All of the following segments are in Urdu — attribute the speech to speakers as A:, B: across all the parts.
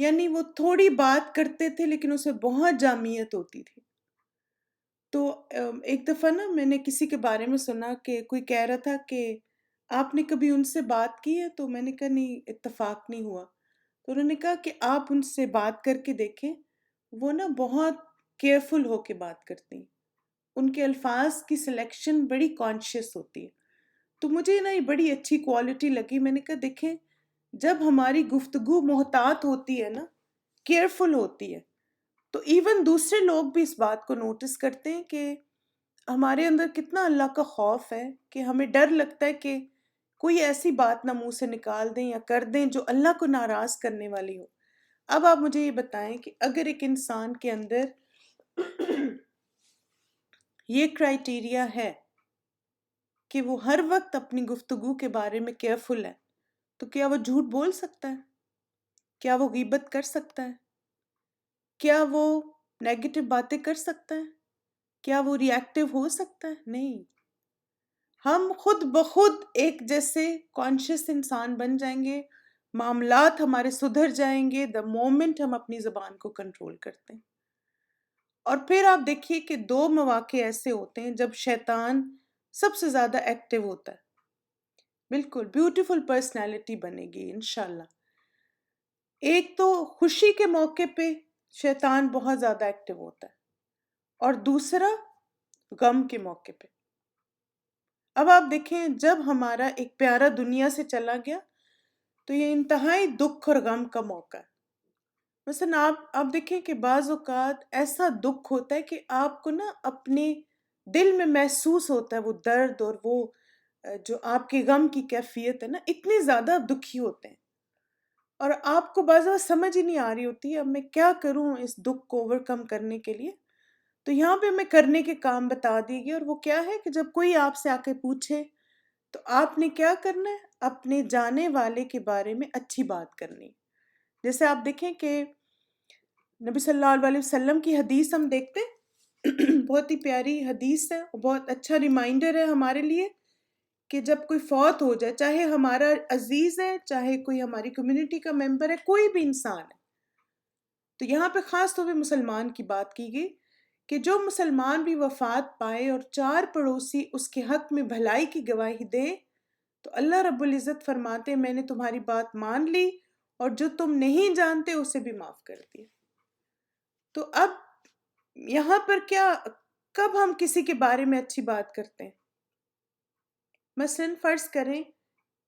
A: یعنی وہ تھوڑی بات کرتے تھے لیکن اس میں بہت جامعیت ہوتی تھی. تو ایک دفعہ نا میں نے کسی کے بارے میں سنا کہ کوئی کہہ رہا تھا کہ آپ نے کبھی ان سے بات کی ہے؟ تو میں نے کہا نہیں، اتفاق نہیں ہوا. تو انہوں نے کہا کہ آپ ان سے بات کر کے دیکھیں، وہ نا بہت کیئرفل ہو کے بات کرتی ہیں، ان کے الفاظ کی سلیکشن بڑی کانشیس ہوتی ہے. تو مجھے نا یہ بڑی اچھی کوالٹی لگی. میں نے کہا دیکھیں، جب ہماری گفتگو محتاط ہوتی ہے نا، کیئرفل ہوتی ہے، تو ایون دوسرے لوگ بھی اس بات کو نوٹس کرتے ہیں کہ ہمارے اندر کتنا اللہ کا خوف ہے، کہ ہمیں ڈر لگتا ہے کہ کوئی ایسی بات نہ منہ سے نکال دیں یا کر دیں جو اللہ کو ناراض کرنے والی ہو. اب آپ مجھے یہ بتائیں کہ اگر ایک انسان کے اندر یہ کرائیٹیریا ہے کہ وہ ہر وقت اپنی گفتگو کے بارے میں کیئرفل ہے، تو کیا وہ جھوٹ بول سکتا ہے؟ کیا وہ غیبت کر سکتا ہے؟ کیا وہ نیگیٹو باتیں کر سکتا ہے؟ کیا وہ ری ایکٹیو ہو سکتا ہے؟ نہیں. ہم خود بخود ایک جیسے کانشیس انسان بن جائیں گے، معاملات ہمارے سدھر جائیں گے دا مومنٹ ہم اپنی زبان کو کنٹرول کرتے ہیں. اور پھر آپ دیکھیے کہ دو مواقع ایسے ہوتے ہیں جب شیطان سب سے زیادہ ایکٹیو ہوتا ہے. بالکل بیوٹیفل پرسنالٹی بنے گی انشاءاللہ. ایک تو خوشی کے موقع پہ شیطان بہت زیادہ ایکٹیو ہوتا ہے، اور دوسرا غم کے موقع پہ. اب آپ دیکھیں، جب ہمارا ایک پیارا دنیا سے چلا گیا تو یہ انتہائی دکھ اور غم کا موقع ہے. مثلا آپ دیکھیں کہ بعض اوقات ایسا دکھ ہوتا ہے کہ آپ کو نا اپنے دل میں محسوس ہوتا ہے وہ درد، اور وہ جو آپ کے غم کی کیفیت ہے نا، اتنی زیادہ دکھی ہوتے ہیں، اور آپ کو بعض وقت سمجھ ہی نہیں آ رہی ہوتی اب میں کیا کروں اس دکھ کو اوور کم کرنے کے لیے. تو یہاں پہ ہمیں کرنے کے کام بتا دیے گئے، اور وہ کیا ہے کہ جب کوئی آپ سے آ کے پوچھے تو آپ نے کیا کرنا ہے، اپنے جانے والے کے بارے میں اچھی بات کرنی. جیسے آپ دیکھیں کہ نبی صلی اللہ علیہ وسلم کی حدیث ہم دیکھتے ہیں، بہت ہی پیاری حدیث ہے، بہت اچھا ریمائنڈر ہے ہمارے لیے کہ جب کوئی فوت ہو جائے، چاہے ہمارا عزیز ہے، چاہے کوئی ہماری کمیونٹی کا ممبر ہے، کوئی بھی انسان ہے. تو یہاں پہ خاص طور پہ مسلمان کی بات کی گئی کہ جو مسلمان بھی وفات پائے اور چار پڑوسی اس کے حق میں بھلائی کی گواہی دے، تو اللہ رب العزت فرماتے میں نے تمہاری بات مان لی، اور جو تم نہیں جانتے اسے بھی معاف کر دیا. تو اب یہاں پر کیا، کب ہم کسی کے بارے میں اچھی بات کرتے ہیں؟ مثلاً فرض کریں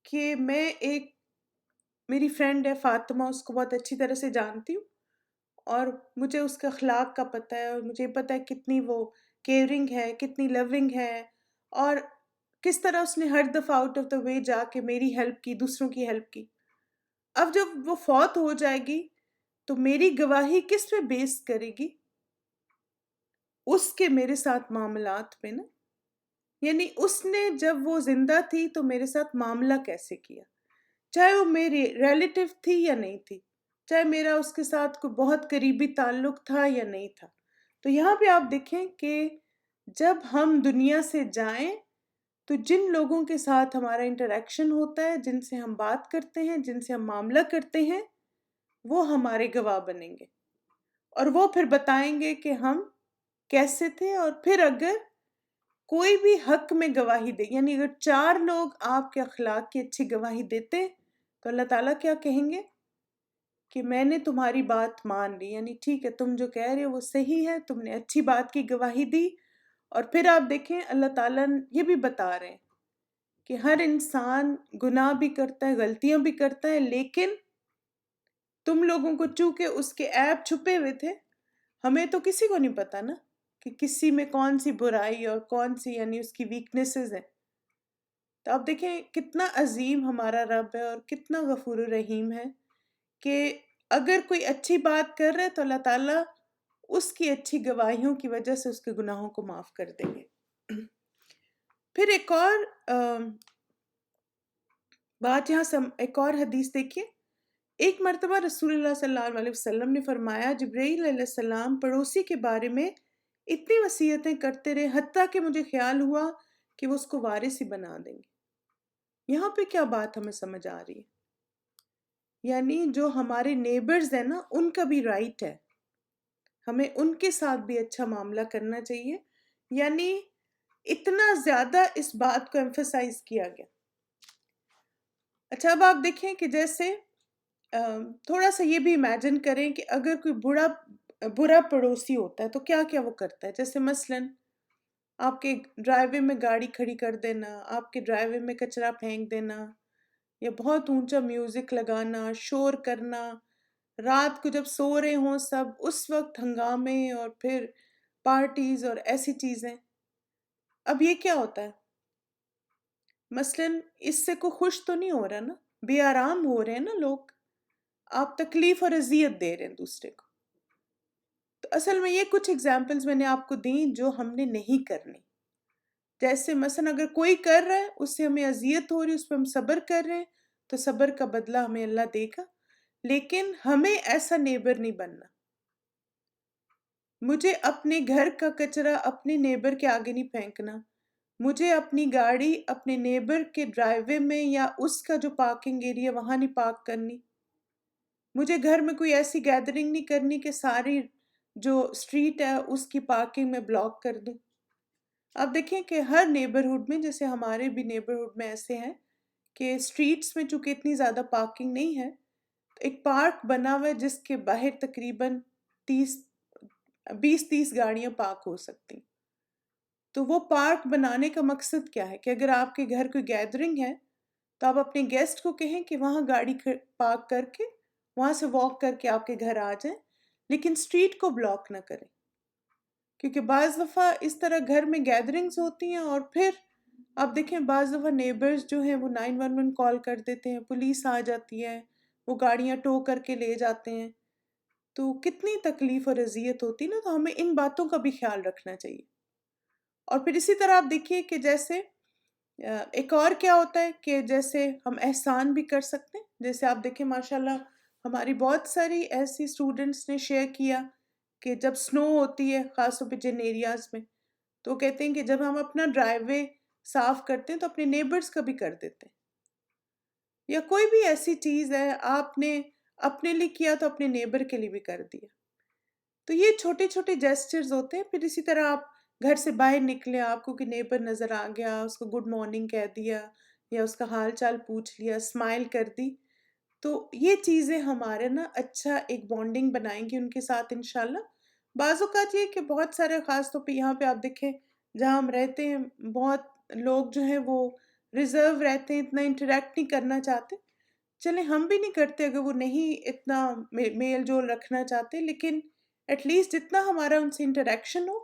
A: کہ میری فرینڈ ہے فاطمہ، اس کو بہت اچھی طرح سے جانتی ہوں، اور مجھے اس کے اخلاق کا پتہ ہے، اور مجھے پتہ ہے کتنی وہ کیئرنگ ہے، کتنی لونگ ہے، اور کس طرح اس نے ہر دفعہ آؤٹ آف دا وے جا کے میری ہیلپ کی، دوسروں کی ہیلپ کی. اب جب وہ فوت ہو جائے گی تو میری گواہی کس پہ بیس کرے گی؟ اس کے میرے ساتھ معاملات پہ نا. یعنی اس نے جب وہ زندہ تھی تو میرے ساتھ معاملہ کیسے کیا، چاہے وہ میری ریلیٹیو تھی یا نہیں تھی، چاہے میرا اس کے ساتھ کوئی بہت قریبی تعلق تھا یا نہیں تھا. تو یہاں پہ آپ دیکھیں کہ جب ہم دنیا سے جائیں تو جن لوگوں کے ساتھ ہمارا انٹریکشن ہوتا ہے، جن سے ہم بات کرتے ہیں، جن سے ہم معاملہ کرتے ہیں، وہ ہمارے گواہ بنیں گے، اور وہ پھر بتائیں گے کہ ہم کیسے تھے. اور پھر اگر کوئی بھی حق میں گواہی دے، یعنی اگر چار لوگ آپ کے اخلاق کی اچھی گواہی دیتے تو اللہ تعالیٰ کیا کہیں گے کہ میں نے تمہاری بات مان لی، یعنی ٹھیک ہے، تم جو کہہ رہے ہو وہ صحیح ہے، تم نے اچھی بات کی گواہی دی. اور پھر آپ دیکھیں اللہ تعالیٰ یہ بھی بتا رہے ہیں کہ ہر انسان گناہ بھی کرتا ہے، غلطیاں بھی کرتا ہے، لیکن تم لوگوں کو چونکہ اس کے عیب چھپے ہوئے تھے، ہمیں تو کسی کو نہیں پتا نا کہ کسی میں کون سی برائی اور کون سی یعنی اس کی ویکنیسز ہیں. تو آپ دیکھیں کتنا عظیم ہمارا رب ہے اور کتنا غفور الرحیم ہے کہ اگر کوئی اچھی بات کر رہے تو اللہ تعالیٰ اس کی اچھی گواہیوں کی وجہ سے اس کے گناہوں کو معاف کر دیں گے. پھر ایک اور بات، یہاں سے ایک اور حدیث دیکھیے. ایک مرتبہ رسول اللہ صلی اللہ علیہ وسلم نے فرمایا جبرائیل علیہ السلام پڑوسی کے بارے میں اتنی وصیتیں کرتے رہے حتیٰ کہ مجھے خیال ہوا کہ وہ اس کو وارث ہی بنا دیں گے. یہاں پہ کیا بات ہمیں سمجھ آ رہی ہے یعنی جو ہمارے نیبرز ہیں نا، ان کا بھی رائٹ ہے، ہمیں ان کے ساتھ بھی اچھا معاملہ کرنا چاہیے. یعنی اتنا زیادہ اس بات کو ایمفسائز کیا گیا. اچھا اب آپ دیکھیں کہ جیسے تھوڑا سا یہ بھی امیجن کریں کہ اگر کوئی برا پڑوسی ہوتا ہے تو کیا کیا وہ کرتا ہے. جیسے مثلاً آپ کے ڈرائیو وے میں گاڑی کھڑی کر دینا، آپ کے ڈرائیو وے میں کچرا پھینک دینا، یا بہت اونچا میوزک لگانا، شور کرنا، رات کو جب سو رہے ہوں سب اس وقت ہنگامے اور پھر پارٹیز اور ایسی چیزیں. اب یہ کیا ہوتا ہے؟ مثلاً اس سے کوئی خوش تو نہیں ہو رہا نا، بے آرام ہو رہے ہیں نا لوگ، آپ تکلیف اور اذیت دے رہے ہیں دوسرے کو. تو اصل میں یہ کچھ ایگزامپلز میں نے آپ کو دیں جو ہم نے نہیں کرنی. جیسے مثلا اگر کوئی کر رہا ہے، اس سے ہمیں اذیت ہو رہی ہے، اس پہ ہم صبر کر رہے ہیں، تو صبر کا بدلہ ہمیں اللہ دے گا. لیکن ہمیں ایسا نیبر نہیں بننا. مجھے اپنے گھر کا کچرا اپنے نیبر کے آگے نہیں پھینکنا، مجھے اپنی گاڑی اپنے نیبر کے ڈرائیو وے میں یا اس کا جو پارکنگ ایریا وہاں نہیں پارک کرنی، مجھے گھر میں کوئی ایسی گیدرنگ نہیں کرنی کہ ساری جو اسٹریٹ ہے اس کی پارکنگ میں بلاک کر دوں. آپ دیکھیں کہ ہر نیبرہڈ میں، جیسے ہمارے بھی نیبرہڈ میں ایسے ہیں کہ اسٹریٹس میں چونکہ اتنی زیادہ پارکنگ نہیں ہے، تو ایک پارک بنا ہوا ہے جس کے باہر تقریباً 20-30 گاڑیاں پارک ہو سکتی. تو وہ پارک بنانے کا مقصد کیا ہے کہ اگر آپ کے گھر کوئی گیدرنگ ہے تو آپ اپنے گیسٹ کو کہیں کہ وہاں گاڑی پارک کر کے وہاں سے واک کر کے آپ کے گھر آ جائیں، لیکن اسٹریٹ کو بلاک نہ کریں. کیونکہ بعض دفعہ اس طرح گھر میں گیدرنگز ہوتی ہیں اور پھر آپ دیکھیں بعض دفعہ نیبرز جو ہیں وہ 911 کال کر دیتے ہیں، پولیس آ جاتی ہے، وہ گاڑیاں ٹو کر کے لے جاتے ہیں، تو کتنی تکلیف اور اذیت ہوتی نا. تو ہمیں ان باتوں کا بھی خیال رکھنا چاہیے. اور پھر اسی طرح آپ دیکھیے کہ جیسے ایک اور کیا ہوتا ہے کہ جیسے ہم احسان بھی کر سکتے ہیں. جیسے آپ دیکھیں ماشاءاللہ ہماری بہت ساری ایسی اسٹوڈنٹس نے شیئر کیا کہ جب سنو ہوتی ہے خاص طور پہ جن ایریاز میں، تو وہ کہتے ہیں کہ جب ہم اپنا ڈرائیو وے صاف کرتے ہیں تو اپنے نیبرز کا بھی کر دیتے ہیں. یا کوئی بھی ایسی چیز ہے آپ نے اپنے لیے کیا تو اپنے نیبر کے لیے بھی کر دیا. تو یہ چھوٹے چھوٹے جیسچرز ہوتے ہیں. پھر اسی طرح آپ گھر سے باہر نکلے، آپ کو کہ نیبر نظر آ گیا، اس کو گڈ مارننگ کہہ دیا یا اس کا حال چال پوچھ لیا، اسمائل کر دی، تو یہ چیزیں ہمارے نا اچھا ایک بانڈنگ بنائیں گی ان کے ساتھ انشاءاللہ. بعض اوقات یہ کہ بہت سارے خاص طور پہ یہاں پہ آپ دیکھیں جہاں ہم رہتے ہیں، بہت لوگ جو ہیں وہ ریزرو رہتے ہیں، اتنا انٹریکٹ نہیں کرنا چاہتے. چلیں ہم بھی نہیں کرتے اگر وہ نہیں اتنا میل جول رکھنا چاہتے، لیکن ایٹ لیسٹ جتنا ہمارا ان سے انٹریکشن ہو.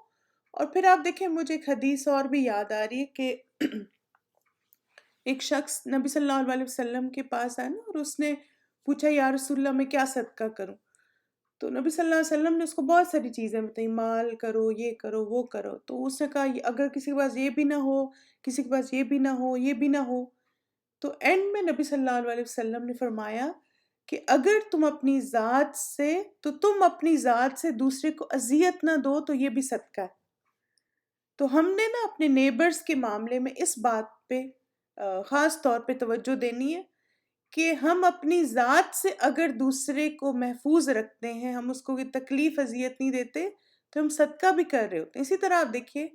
A: اور پھر آپ دیکھیں مجھے ایک حدیث اور بھی یاد آ رہی ہے کہ ایک شخص نبی صلی اللہ علیہ وسلم کے پاس آیا نا، اور اس نے پوچھا یا رسول اللہ میں کیا صدقہ کروں. تو نبی صلی اللہ علیہ وسلم نے اس کو بہت ساری چیزیں بتائیں، مال کرو، یہ کرو، وہ کرو. تو اس نے کہا اگر کسی کے پاس یہ بھی نہ ہو، کسی کے پاس یہ بھی نہ ہو، یہ بھی نہ ہو، تو اینڈ میں نبی صلی اللہ علیہ وسلم نے فرمایا کہ اگر تم اپنی ذات سے تو تم اپنی ذات سے دوسرے کو اذیت نہ دو تو یہ بھی صدقہ ہے. تو ہم نے نا اپنے نیبرز کے معاملے میں اس بات پہ خاص طور پہ توجہ دینی ہے کہ ہم اپنی ذات سے اگر دوسرے کو محفوظ رکھتے ہیں، ہم اس کو کوئی تکلیف اذیت نہیں دیتے، تو ہم صدقہ بھی کر رہے ہوتے ہیں. اسی طرح آپ دیکھیے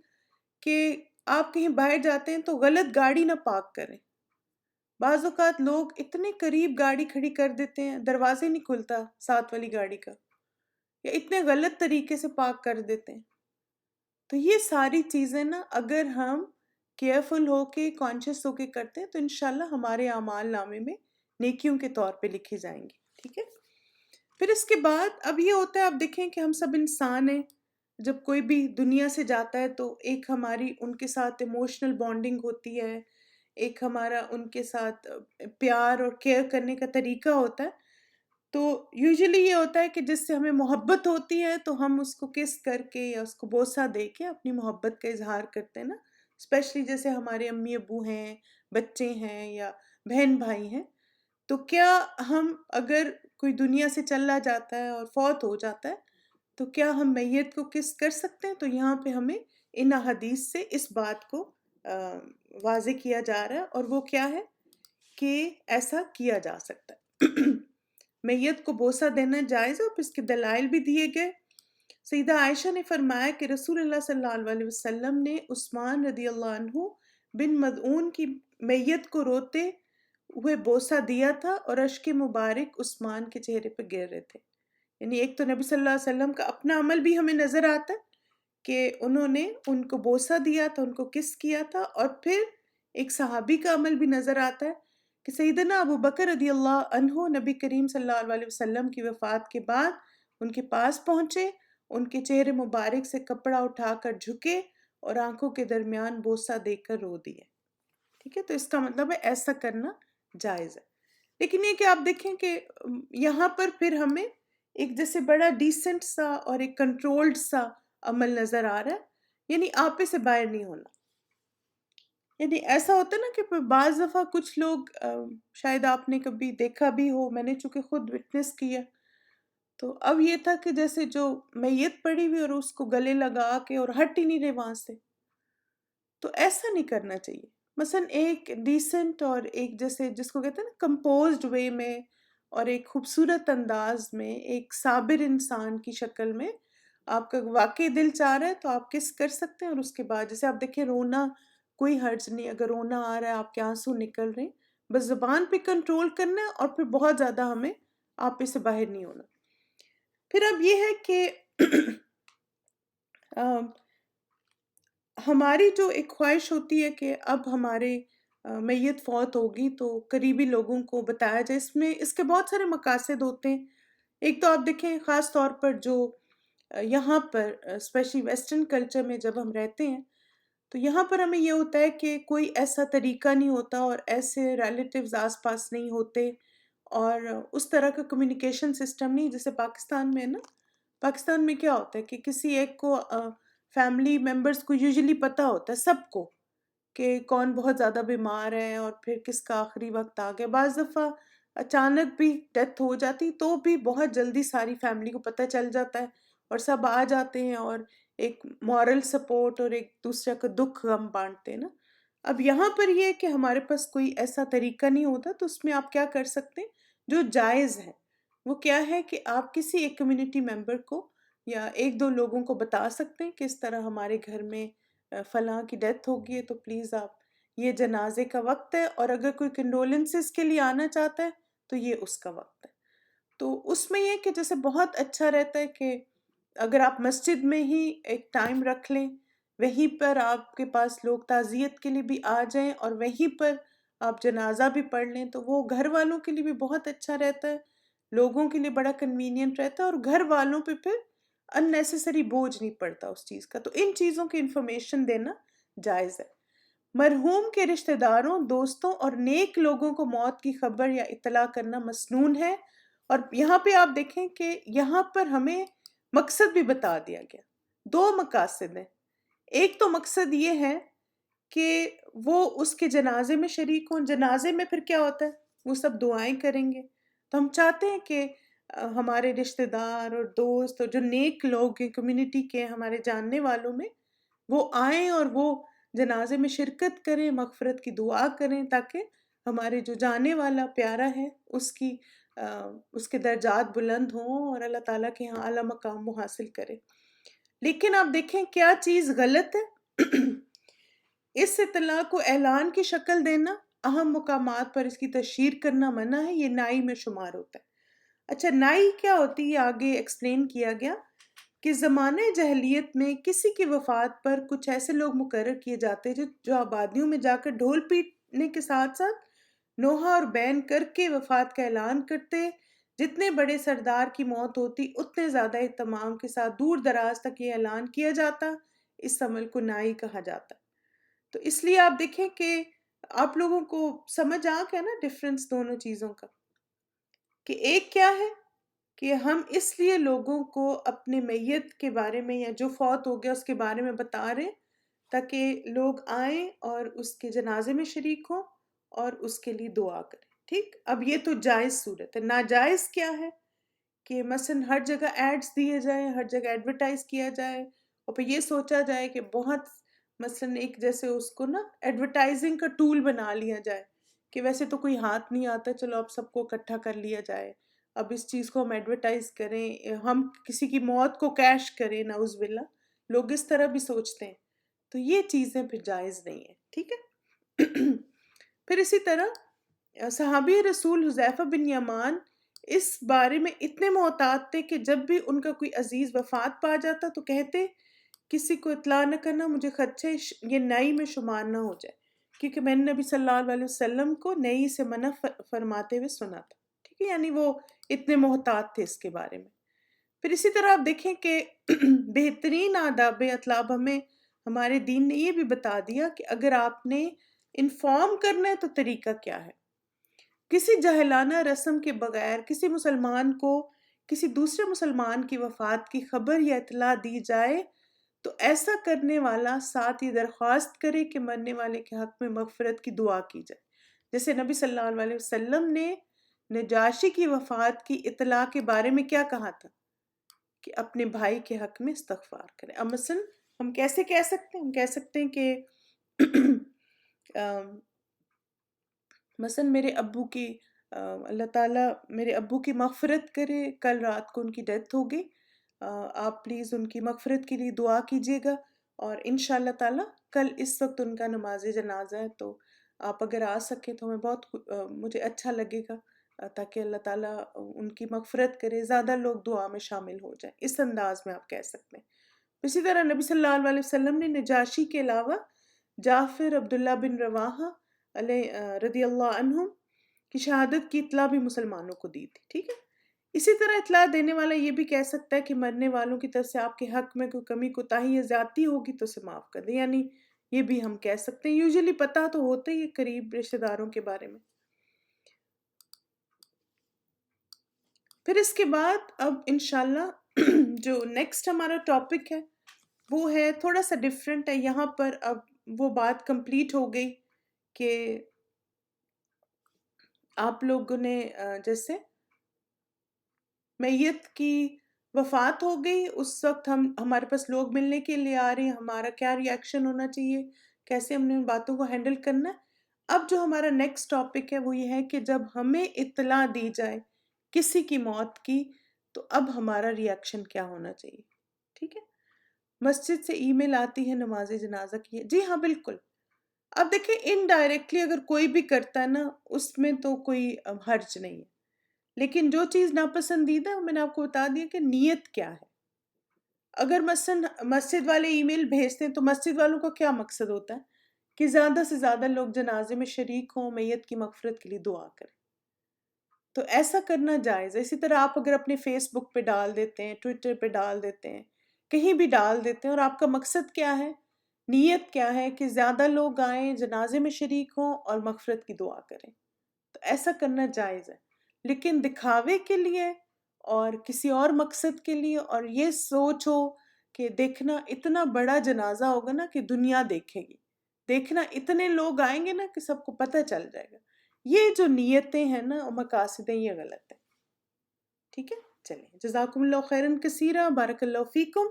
A: کہ آپ کہیں باہر جاتے ہیں تو غلط گاڑی نہ پارک کریں. بعض اوقات لوگ اتنے قریب گاڑی کھڑی کر دیتے ہیں، دروازے نہیں کھلتا ساتھ والی گاڑی کا، یا اتنے غلط طریقے سے پارک کر دیتے ہیں. تو یہ ساری چیزیں نا اگر ہم کیئرفل ہو کے کانشیس ہو کے کرتے ہیں تو انشاءاللہ ہمارے اعمال نامے میں نیکیوں کے طور پہ لکھی جائیں گی. ٹھیک ہے. پھر اس کے بعد اب یہ ہوتا ہے، آپ دیکھیں کہ ہم سب انسان ہیں، جب کوئی بھی دنیا سے جاتا ہے تو ایک ہماری ان کے ساتھ ایموشنل بانڈنگ ہوتی ہے، ایک ہمارا ان کے ساتھ پیار اور کیئر کرنے کا طریقہ ہوتا ہے. تو یوزلی یہ ہوتا ہے کہ جس سے ہمیں محبت ہوتی ہے تو ہم اس کو کس کر کے یا اس کو بوسہ دے کے اپنی محبت کا اظہار کرتے ہیں نا. اسپیشلی جیسے ہمارے امی ابو ہیں، بچے ہیں یا بہن بھائی ہیں. تو کیا ہم اگر کوئی دنیا سے چلا جاتا ہے اور فوت ہو جاتا ہے تو کیا ہم میت کو کس کر سکتے ہیں؟ تو یہاں پہ ہمیں ان احادیث سے اس بات کو واضح کیا جا رہا ہے، اور وہ کیا ہے کہ ایسا کیا جا سکتا ہے. میت کو بوسہ دینا جائز ہے، اور اس کے دلائل بھی دیے گئے۔ سیدہ عائشہ نے فرمایا کہ رسول اللہ صلی اللہ علیہ وسلم نے عثمان رضی اللہ عنہ بن مدعون کی میت کو روتے ہوئے بوسہ دیا تھا، اور اشک مبارک عثمان کے چہرے پہ گر رہے تھے۔ یعنی ایک تو نبی صلی اللہ علیہ وسلم کا اپنا عمل بھی ہمیں نظر آتا ہے کہ انہوں نے ان کو بوسہ دیا تھا، ان کو کس کیا تھا، اور پھر ایک صحابی کا عمل بھی نظر آتا ہے کہ سیدنا ابو بکر رضی اللہ عنہ نبی کریم صلی اللہ علیہ وسلم کی وفات کے بعد ان کے پاس پہنچے، ان کے چہرے مبارک سے کپڑا اٹھا کر جھکے اور آنکھوں کے درمیان بوسہ دے کر رو دیے۔ ٹھیک ہے، تو اس کا مطلب ہے ایسا کرنا جائز ہے۔ لیکن یہ کہ آپ دیکھیں کہ یہاں پر پھر ہمیں ایک جیسے بڑا ڈیسنٹ سا اور ایک کنٹرولڈ سا عمل نظر آ رہا ہے، یعنی آپے سے باہر نہیں ہونا۔ یعنی ایسا ہوتا ہے نا کہ بعض دفعہ کچھ لوگ شاید آپ نے کبھی دیکھا بھی ہو، میں نے چونکہ خود وٹنس کیا، تو اب یہ تھا کہ جیسے جو میت پڑی ہوئی اور اس کو گلے لگا کے اور ہٹ ہی نہیں رہے وہاں سے، تو ایسا نہیں کرنا چاہیے۔ مثلا ایک ڈیسنٹ اور ایک جیسے جس کو کہتے ہیں نا کمپوزڈ وے میں، اور ایک خوبصورت انداز میں، ایک صابر انسان کی شکل میں آپ کا واقعی دل چاہ رہا ہے تو آپ کس کر سکتے ہیں، اور اس کے بعد جیسے آپ دیکھیں رونا کوئی حرج نہیں، اگر رونا آ رہا ہے، آپ کے آنسو نکل رہے ہیں، بس زبان پہ کنٹرول کرنا ہے، اور پھر بہت زیادہ ہمیں آپے سے باہر نہیں ہونا۔ پھر اب یہ ہے کہ ہماری جو ایک خواہش ہوتی ہے کہ اب ہمارے میت فوت ہوگی تو قریبی لوگوں کو بتایا جائے، اس کے بہت سارے مقاصد ہوتے ہیں۔ ایک تو آپ دیکھیں خاص طور پر جو یہاں پر اسپیشلی ویسٹرن کلچر میں جب ہم رہتے ہیں تو یہاں پر ہمیں یہ ہوتا ہے کہ کوئی ایسا طریقہ نہیں ہوتا اور ایسے ریلیٹیوز آس پاس نہیں ہوتے، اور اس طرح کا کمیونیکیشن سسٹم نہیں جیسے پاکستان میں ہے نا۔ پاکستان میں کیا ہوتا ہے کہ کسی ایک کو فیملی ممبرس کو یوزلی پتہ ہوتا ہے سب کو کہ کون بہت زیادہ بیمار ہے اور پھر کس کا آخری وقت آ گیا۔ بعض دفعہ اچانک بھی ڈیتھ ہو جاتی تو بھی بہت جلدی ساری فیملی کو پتہ چل جاتا ہے اور سب آ جاتے ہیں اور ایک مورل سپورٹ اور ایک دوسرے کا دکھ غم بانٹتے ہیں نا۔ اب یہاں پر یہ ہے کہ ہمارے پاس کوئی ایسا طریقہ نہیں ہوتا، تو اس میں آپ کیا کر سکتے ہیں جو جائز ہے، وہ کیا ہے کہ آپ کسی ایک کمیونٹی ممبر کو یا ایک دو لوگوں کو بتا سکتے ہیں کہ اس طرح ہمارے گھر میں فلاں کی ڈیتھ ہوگی ہے، تو پلیز آپ یہ جنازے کا وقت ہے، اور اگر کوئی کنڈولنسز کے لیے آنا چاہتا ہے تو یہ اس کا وقت ہے۔ تو اس میں یہ کہ جیسے بہت اچھا رہتا ہے کہ اگر آپ مسجد میں ہی ایک ٹائم رکھ لیں، وہیں پر آپ کے پاس لوگ تعزیت کے لیے بھی آ جائیں اور وہیں پر آپ جنازہ بھی پڑھ لیں، تو وہ گھر والوں کے لیے بھی بہت اچھا رہتا ہے، لوگوں کے لیے بڑا کنوینینٹ رہتا ہے، اور گھر والوں پہ پھر ان نیسیسری بوجھ نہیں پڑتا اس چیز کا۔ تو ان چیزوں کی انفارمیشن دینا جائز ہے۔ مرحوم کے رشتہ داروں، دوستوں اور نیک لوگوں کو موت کی خبر یا اطلاع کرنا مسنون ہے، اور یہاں پہ آپ دیکھیں کہ یہاں پر ہمیں مقصد بھی بتا دیا گیا۔ دو مقاصد ہیں، ایک تو مقصد یہ ہے کہ وہ اس کے جنازے میں شریک ہوں۔ جنازے میں پھر کیا ہوتا ہے، وہ سب دعائیں کریں گے، تو ہم چاہتے ہیں کہ ہمارے رشتہ دار اور دوست اور جو نیک لوگ ہیں کمیونٹی کے ہمارے جاننے والوں میں، وہ آئیں اور وہ جنازے میں شرکت کریں، مغفرت کی دعا کریں، تاکہ ہمارے جو جانے والا پیارا ہے اس کے درجات بلند ہوں اور اللہ تعالیٰ کے یہاں اعلیٰ مقام وہ حاصل کرے۔ لیکن آپ دیکھیں کیا چیز غلط ہے، اس اطلاع کو اعلان کی شکل دینا، اہم مقامات پر اس کی تشہیر کرنا منع ہے، یہ نائی میں شمار ہوتا ہے۔ اچھا نائی کیا ہوتی ہے، آگے ایکسپلین کیا گیا کہ زمانہ جاہلیت میں کسی کی وفات پر کچھ ایسے لوگ مقرر کیے جاتے جو آبادیوں میں جا کر ڈھول پیٹنے کے ساتھ ساتھ نوحہ اور بین کر کے وفات کا اعلان کرتے۔ جتنے بڑے سردار کی موت ہوتی اتنے زیادہ اہتمام کے ساتھ دور دراز تک یہ اعلان کیا جاتا، اس عمل کو نائی کہا جاتا۔ تو اس لیے آپ دیکھیں کہ آپ لوگوں کو سمجھ آ گیا نا ڈفرنس دونوں چیزوں کا، کہ ایک کیا ہے کہ ہم اس لیے لوگوں کو اپنے میت کے بارے میں یا جو فوت ہو گیا اس کے بارے میں بتا رہے تاکہ لوگ آئیں اور اس کے جنازے میں شریک ہوں اور اس کے لیے دعا کریں۔ ٹھیک، اب یہ تو جائز صورت ہے۔ ناجائز کیا ہے کہ مثلا ہر جگہ ایڈز دیے جائیں، ہر جگہ ایڈورٹائز کیا جائے، اور پھر یہ سوچا جائے کہ بہت مثلا ایک جیسے اس کو نا ایڈورٹائزنگ کا ٹول بنا لیا جائے کہ ویسے تو کوئی ہاتھ نہیں آتا، چلو اب سب کو اکٹھا کر لیا جائے اب اس چیز کو ہم ایڈورٹائز کریں، ہم کسی کی موت کو کیش کریں، نعوذ باللہ، لوگ اس طرح بھی سوچتے ہیں، تو یہ چیزیں پھر جائز نہیں ہیں، ٹھیک ہے۔ پھر اسی طرح صحابی رسول حذیفہ بن یمان اس بارے میں اتنے محتاط تھے کہ جب بھی ان کا کوئی عزیز وفات پا جاتا تو کہتے کسی کو اطلاع نہ کرنا، مجھے خدشہ یہ نئی میں شمار نہ ہو جائے، کیونکہ میں نے نبی صلی اللہ علیہ وسلم کو نئی سے منع فرماتے ہوئے سنا تھا، ٹھیک ہے، یعنی وہ اتنے محتاط تھے اس کے بارے میں۔ پھر اسی طرح آپ دیکھیں کہ بہترین آداب اطلاب ہمیں ہمارے دین نے یہ بھی بتا دیا کہ اگر آپ نے انفارم کرنا ہے تو طریقہ کیا ہے۔ کسی جاہلانہ رسم کے بغیر کسی مسلمان کو کسی دوسرے مسلمان کی وفات کی خبر یا اطلاع دی جائے تو ایسا کرنے والا ساتھ یہ درخواست کرے کہ مرنے والے کے حق میں مغفرت کی دعا کی جائے، جیسے نبی صلی اللہ علیہ وسلم نے نجاشی کی وفات کی اطلاع کے بارے میں کیا کہا تھا کہ اپنے بھائی کے حق میں استغفار کریں۔ اب مثلا ہم کیسے کہہ سکتے ہیں؟ ہم کہہ سکتے ہیں کہ مثلا میرے ابو کی اللہ تعالیٰ میرے ابو کی مغفرت کرے، کل رات کو ان کی ڈیتھ ہو گئی، آپ پلیز ان کی مغفرت کے لیے دعا کیجیے گا، اور انشاءاللہ تعالیٰ کل اس وقت ان کا نماز جنازہ ہے، تو آپ اگر آ سکیں تو مجھے اچھا لگے گا، تاکہ اللہ تعالیٰ ان کی مغفرت کرے، زیادہ لوگ دعا میں شامل ہو جائیں، اس انداز میں آپ کہہ سکتے ہیں۔ اسی طرح نبی صلی اللہ علیہ وسلم نے نجاشی کے علاوہ جعفر، عبداللہ بن رواحہ رضی اللہ عنہم کی شہادت کی اطلاع بھی مسلمانوں کو دی تھی، ٹھیک ہے۔ اسی طرح اطلاع دینے والا یہ بھی کہہ سکتا ہے کہ مرنے والوں کی طرف سے آپ کے حق میں کوئی کمی کوتاہی یا زیادتی ہوگی تو اسے معاف کر دیں، یعنی یہ بھی ہم کہہ سکتے ہیں۔ یوزلی پتہ تو ہوتا ہی ہے قریب رشتہ داروں کے بارے میں۔ پھر اس کے بعد اب انشاءاللہ جو نیکسٹ ہمارا ٹاپک ہے وہ ہے تھوڑا سا ڈیفرنٹ ہے، یہاں پر اب وہ بات کمپلیٹ ہو گئی کہ آپ لوگوں نے جیسے میت کی وفات ہو گئی، اس وقت ہمارے پاس لوگ ملنے کے لیے آ رہے ہیں، ہمارا کیا ری ایکشن ہونا چاہیے، کیسے ہم نے ان باتوں کو ہینڈل کرنا ہے۔ اب جو ہمارا نیکسٹ ٹاپک ہے وہ یہ ہے کہ جب ہمیں اطلاع دی جائے کسی کی موت کی تو اب ہمارا ری ایکشن کیا ہونا چاہیے، ٹھیک ہے۔ مسجد سے ای میل آتی ہے نماز جنازہ کی ہے، جی ہاں بالکل۔ اب دیکھیں انڈائریکٹلی اگر کوئی بھی کرتا ہے نا اس میں تو کوئی حرج نہیں ہے، لیکن جو چیز ناپسندیدہ ہے میں نے آپ کو بتا دیا کہ نیت کیا ہے۔ اگر مثلا مسجد والے ای میل بھیجتے ہیں تو مسجد والوں کا کیا مقصد ہوتا ہے کہ زیادہ سے زیادہ لوگ جنازے میں شریک ہوں، میت کی مغفرت کے لیے دعا کریں، تو ایسا کرنا جائز ہے۔ اسی طرح آپ اگر اپنے فیس بک پہ ڈال دیتے ہیں، ٹویٹر پہ ڈال دیتے ہیں، کہیں بھی ڈال دیتے ہیں، اور آپ کا مقصد کیا ہے، نیت کیا ہے کہ زیادہ لوگ آئیں، جنازے میں شریک ہوں اور مغفرت کی دعا کریں، تو ایسا کرنا جائز ہے۔ لیکن دکھاوے کے لیے اور کسی اور مقصد کے لیے، اور یہ سوچ ہو کہ دیکھنا اتنا بڑا جنازہ ہوگا نا کہ دنیا دیکھے گی، دیکھنا اتنے لوگ آئیں گے نا کہ سب کو پتہ چل جائے گا، یہ جو نیتیں ہیں نا مقاصدیں، یہ غلط ہے، ٹھیک ہے۔ چلیں، جزاکم اللہ خیرن کثیرہ، بارک اللہ فیکم۔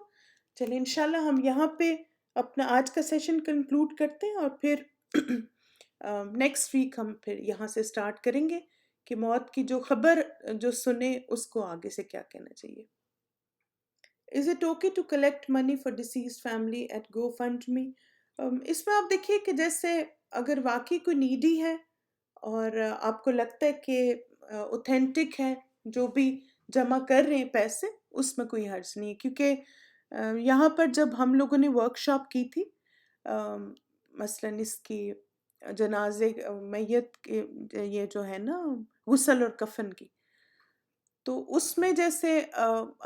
A: چلیں انشاءاللہ ہم یہاں پہ اپنا آج کا سیشن کنکلوڈ کرتے ہیں، اور پھر نیکسٹ ویک ہم پھر یہاں سے سٹارٹ کریں گے کہ موت کی جو خبر جو سنے اس کو آگے سے کیا کہنا چاہیے۔ Is it okay to collect money for deceased family at GoFundMe؟ اس میں آپ دیکھیے کہ جیسے اگر واقعی کوئی نیڈی ہے اور آپ کو لگتا ہے کہ اوتھینٹک ہے جو بھی جمع کر رہے ہیں پیسے، اس میں کوئی حرج نہیں ہے، کیونکہ یہاں پر جب ہم لوگوں نے ورک شاپ کی تھی مثلاً اس کی جنازے میت کے یہ جو ہے نا غسل اور کفن کی، تو اس میں جیسے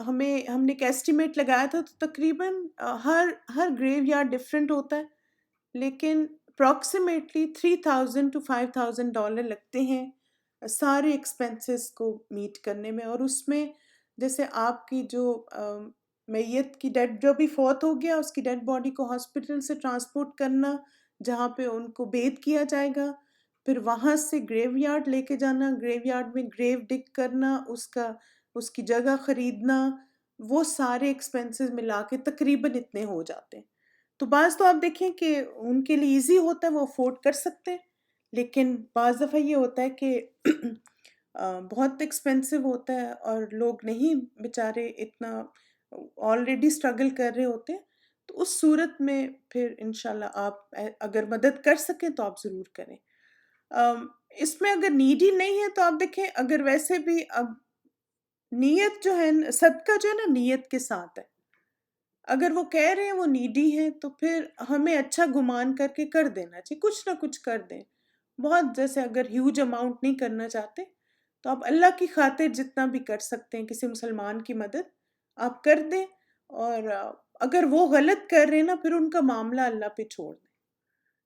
A: ہم نے ایک ایسٹیمیٹ لگایا تھا، تو تقریباً ہر گریو یارڈ ڈفرینٹ ہوتا ہے، لیکن اپروکسیمیٹلی $3,000 to $5,000 لگتے ہیں سارے ایکسپینسز کو میٹ کرنے میں۔ اور اس میں جیسے آپ کی جو میت کی جو بھی فوت ہو گیا اس کی ڈیڈ باڈی کو ہاسپٹل سے ٹرانسپورٹ کرنا جہاں پہ ان کو بیت کیا جائے گا، پھر وہاں سے گریو یارڈ لے کے جانا، گریو یارڈ میں گریو ڈگ کرنا، اس کی جگہ خریدنا، وہ سارے ایکسپینسز ملا کے تقریباً اتنے ہو جاتے ہیں۔ تو بعض تو آپ دیکھیں کہ ان کے لیے ایزی ہوتا ہے، وہ افورڈ کر سکتے ہیں، لیکن بعض دفعہ یہ ہوتا ہے کہ بہت ایکسپینسو ہوتا ہے اور لوگ نہیں بیچارے اتنا آلریڈی اسٹرگل کر رہے ہوتے ہیں، تو اس صورت میں پھر انشاءاللہ آپ اگر مدد کر سکیں تو آپ ضرور کریں۔ اس میں اگر نیڈی نہیں ہے تو آپ دیکھیں، اگر ویسے بھی اب نیت جو ہے صدقہ جو ہے نا نیت کے ساتھ ہے، اگر وہ کہہ رہے ہیں وہ نیڈی ہیں تو پھر ہمیں اچھا گمان کر کے کر دینا چاہیے، کچھ نہ کچھ کر دیں۔ بہت جیسے اگر ہیوج اماؤنٹ نہیں کرنا چاہتے تو آپ اللہ کی خاطر جتنا بھی کر سکتے ہیں کسی مسلمان کی مدد آپ کر دیں، اور اگر وہ غلط کر رہے ہیں نا پھر ان کا معاملہ اللہ پہ چھوڑ دیں۔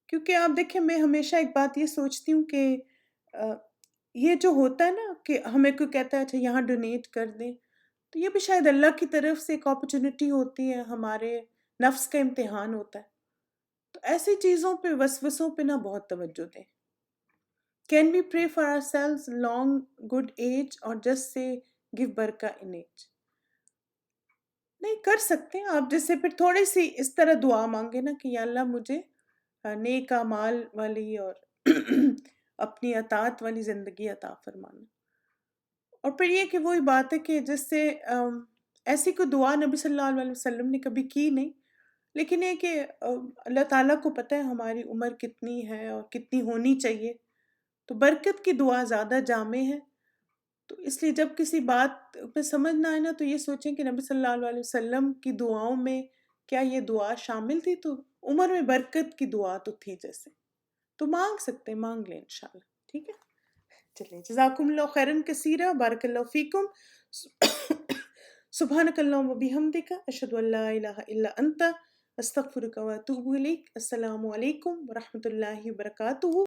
A: کیونکہ آپ دیکھیں، میں ہمیشہ ایک بات یہ سوچتی ہوں کہ یہ جو ہوتا ہے نا کہ ہمیں کوئی کہتا ہے اچھا یہاں ڈونیٹ کر دیں، تو یہ بھی شاید اللہ کی طرف سے ایک اپرچونٹی ہوتی ہے، ہمارے نفس کا امتحان ہوتا ہے۔ تو ایسی چیزوں پہ، وسوسوں پہ نہ بہت توجہ دیں۔ Can we pray for our selves long good age اور جسٹ سے گیو برکہ ان ایج؟ نہیں کر سکتے ہیں آپ، جیسے پھر تھوڑی سی اس طرح دعا مانگے نا کہ یا اللہ مجھے نیک اعمال والی اور اپنی اطاعت والی زندگی عطا فرمانا۔ اور پھر یہ کہ وہی بات ہے کہ جس سے ایسی کوئی دعا نبی صلی اللہ علیہ وسلم نے کبھی کی نہیں، لیکن یہ کہ اللہ تعالیٰ کو پتہ ہے ہماری عمر کتنی ہے اور کتنی ہونی چاہیے، تو برکت کی دعا زیادہ جامع ہے۔ تو اس لیے جب کسی بات میں سمجھ نہ آئے نا تو یہ سوچیں کہ نبی صلی اللہ علیہ وسلم کی دعاؤں میں کیا یہ دعا شامل تھی، تو عمر میں برکت کی دعا تو تھی جیسے، تو مانگ سکتے ہیں، مانگ لیں انشاءاللہ۔ ٹھیک ہے، چلیے، جزاکم اللہ خیرن کثیرہ، بارک اللہ فیکم، سبحانک اللہم و بحمدک، اشہد ان لا الہ الا انت، استغفرک و اتوب الیک۔ السلام علیکم ورحمۃ اللہ وبرکاتہ۔